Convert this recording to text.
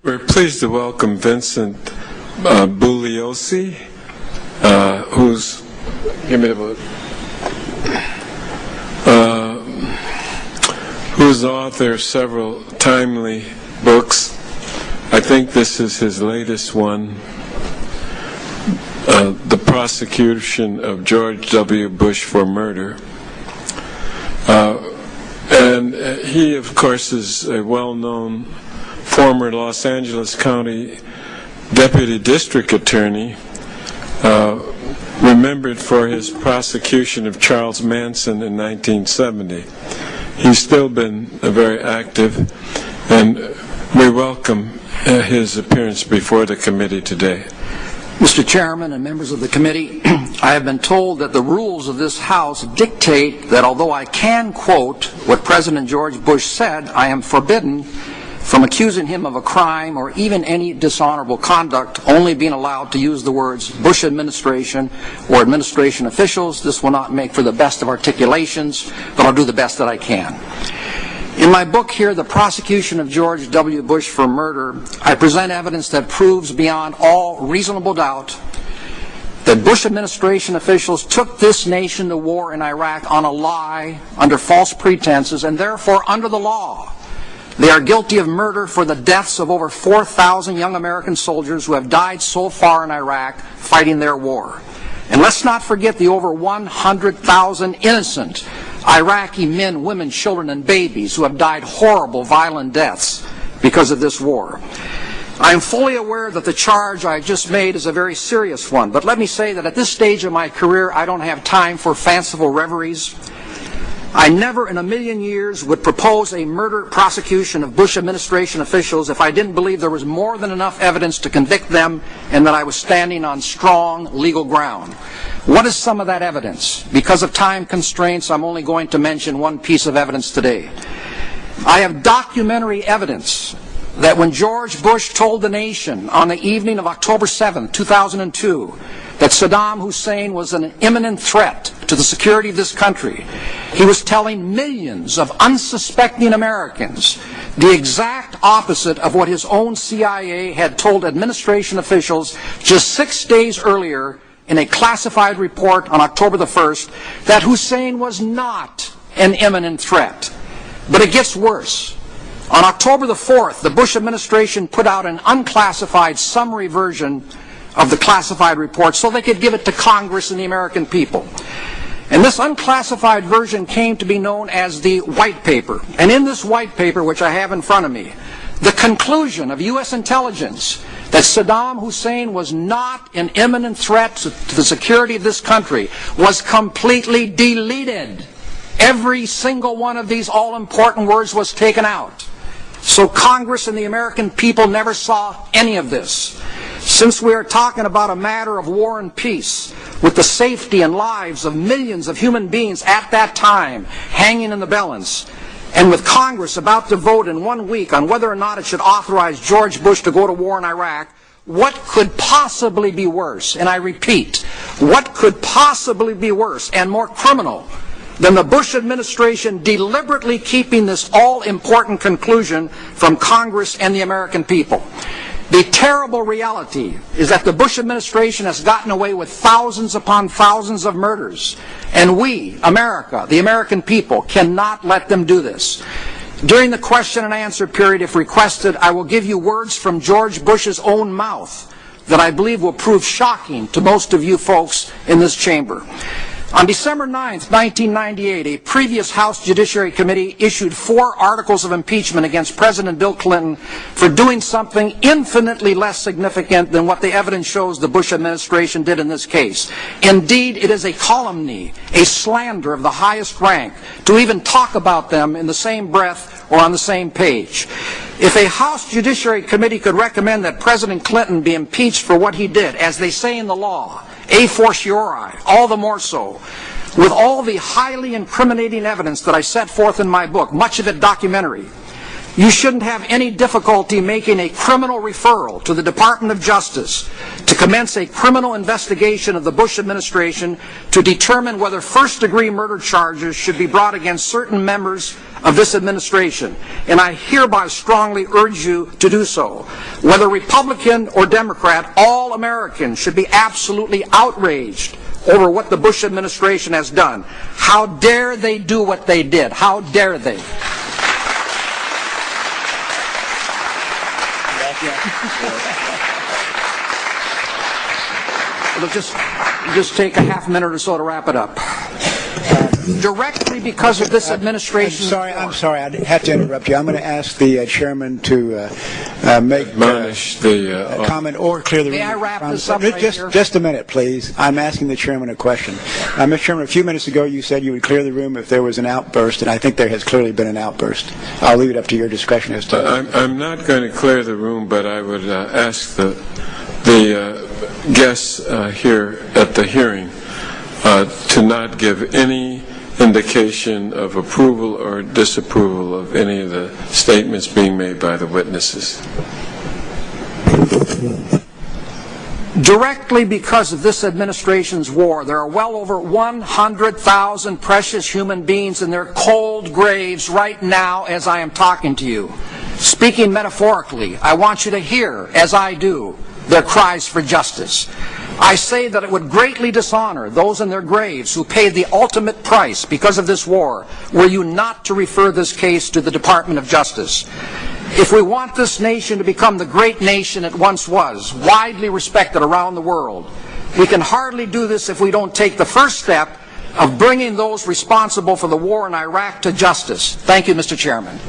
We're pleased to welcome Vincent Bugliosi, who's author of several timely books. I think this is his latest one, The Prosecution of George W. Bush for Murder. And he, of course, is a well-known former Los Angeles County Deputy District Attorney, remembered for his prosecution of Charles Manson in 1970. He's still been very active, and we welcome his appearance before the committee today. Mr. Chairman and members of the committee, I have been told that the rules of this House dictate that although I can quote what President George Bush said, I am forbidden from accusing him of a crime or even any dishonorable conduct, only being allowed to use the words Bush administration or administration officials. This will not make for the best of articulations, but I'll do the best that I can. In my book here, The Prosecution of George W. Bush for Murder, I present evidence that proves beyond all reasonable doubt that Bush administration officials took this nation to war in Iraq on a lie, under false pretenses, and therefore under the law. They are guilty of murder for the deaths of over 4,000 young American soldiers who have died so far in Iraq fighting their war. And let's not forget the over 100,000 innocent Iraqi men, women, children, and babies who have died horrible, violent deaths because of this war. I am fully aware that the charge I just made is a very serious one, but let me say that at this stage of my career, I don't have time for fanciful reveries. I never in a million years would propose a murder prosecution of Bush administration officials if I didn't believe there was more than enough evidence to convict them and that I was standing on strong legal ground. What is some of that evidence? Because of time constraints, I'm only going to mention one piece of evidence today. I have documentary evidence that when George Bush told the nation on the evening of October 7, 2002, that Saddam Hussein was an imminent threat to the security of this country, he was telling millions of unsuspecting Americans the exact opposite of what his own CIA had told administration officials just 6 days earlier in a classified report on October the 1st, that Hussein was not an imminent threat. But it gets worse. On October the 4th, the Bush administration put out an unclassified summary version of the classified report so they could give it to Congress and the American people. And this unclassified version came to be known as the White Paper. And in this White Paper, which I have in front of me, the conclusion of U.S. intelligence that Saddam Hussein was not an imminent threat to the security of this country was completely deleted. Every single one of these all-important words was taken out. So Congress and the American people never saw any of this. Since we are talking about a matter of war and peace, with the safety and lives of millions of human beings at that time hanging in the balance, and with Congress about to vote in 1 week on whether or not it should authorize George Bush to go to war in Iraq, what could possibly be worse? And I repeat, what could possibly be worse and more criminal than the Bush administration deliberately keeping this all-important conclusion from Congress and the American people? The terrible reality is that the Bush administration has gotten away with thousands upon thousands of murders. And we, America, the American people, cannot let them do this. During the question and answer period, if requested, I will give you words from George Bush's own mouth that I believe will prove shocking to most of you folks in this chamber. On December 9, 1998, a previous House Judiciary Committee issued 4 articles of impeachment against President Bill Clinton for doing something infinitely less significant than what the evidence shows the Bush administration did in this case. Indeed, it is a calumny, a slander of the highest rank, to even talk about them in the same breath or on the same page. If a House Judiciary Committee could recommend that President Clinton be impeached for what he did, as they say in the law, a fortiori, all the more so, with all the highly incriminating evidence that I set forth in my book, much of it documentary, you shouldn't have any difficulty making a criminal referral to the Department of Justice to commence a criminal investigation of the Bush administration to determine whether first-degree murder charges should be brought against certain members of this administration, and I hereby strongly urge you to do so. Whether Republican or Democrat, all Americans should be absolutely outraged over what the Bush administration has done. How dare they do what they did? How dare they? It'll just take a half minute or so to wrap it up. Directly because of this administration. I'm sorry, I had to interrupt you. I'm going to ask the chairman to make a comment or clear the room. May I wrap this up right here? Just a minute, please. I'm asking the chairman a question. Mr. Chairman, a few minutes ago you said you would clear the room if there was an outburst, and I think there has clearly been an outburst. I'll leave it up to your discretion as to. I'm not going to clear the room, but I would ask the guests here at the hearing to not give any indication of approval or disapproval of any of the statements being made by the witnesses. Directly because of this administration's war, there are well over 100,000 precious human beings in their cold graves right now as I am talking to you. Speaking metaphorically, I want you to hear, as I do, their cries for justice. I say that it would greatly dishonor those in their graves who paid the ultimate price because of this war were you not to refer this case to the Department of Justice. If we want this nation to become the great nation it once was, widely respected around the world, we can hardly do this if we don't take the first step of bringing those responsible for the war in Iraq to justice. Thank you, Mr. Chairman.